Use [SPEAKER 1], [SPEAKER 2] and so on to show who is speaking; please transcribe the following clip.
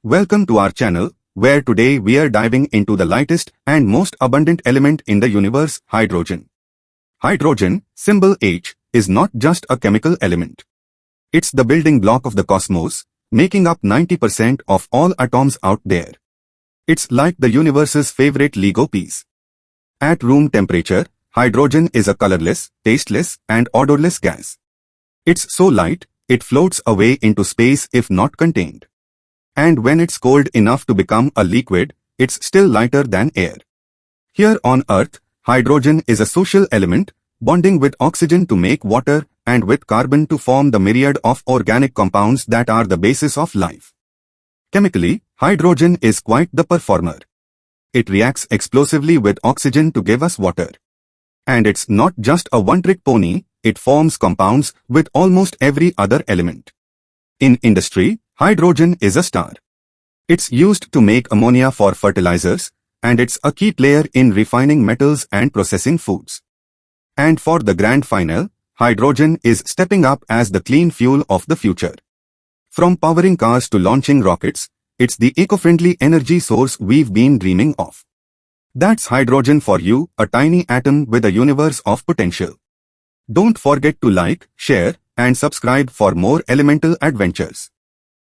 [SPEAKER 1] Welcome to our channel, where today we are diving into the lightest and most abundant element in the universe, hydrogen. Hydrogen, symbol H, is not just a chemical element. It's the building block of the cosmos, making up 90% of all atoms out there. It's like the universe's favorite Lego piece. At room temperature, hydrogen is a colorless, tasteless, and odorless gas. It's so light, it floats away into space if not contained. And when it's cold enough to become a liquid, it's still lighter than air. Here on Earth, hydrogen is a social element, bonding with oxygen to make water and with carbon to form the myriad of organic compounds that are the basis of life. Chemically, hydrogen is quite the performer. It reacts explosively with oxygen to give us water. And it's not just a one-trick pony, it forms compounds with almost every other element. In industry, hydrogen is a star. It's used to make ammonia for fertilizers, and it's a key player in refining metals and processing foods. And for the grand final, hydrogen is stepping up as the clean fuel of the future. From powering cars to launching rockets, it's the eco-friendly energy source we've been dreaming of. That's hydrogen for you, a tiny atom with a universe of potential. Don't forget to like, share, and subscribe for more elemental adventures.